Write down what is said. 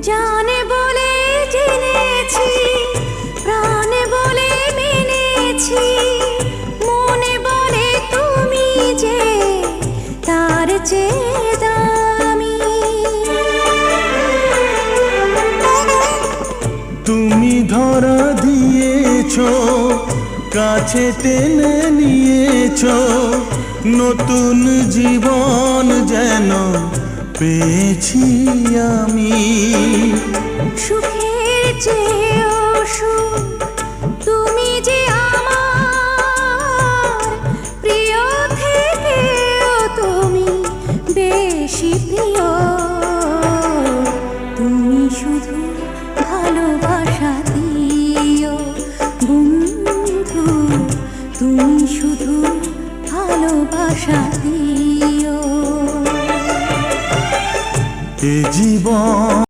জানে বলে জেনেছি, প্রাণে বলে মেনেছি, মনে বলে তুমি যে তার চেয়ে দামি। তুমি ধরা দিয়েছো, কাছে টেনে নিয়েছো, নতুন জীবন যেন পেয়েছি আমি। সুখে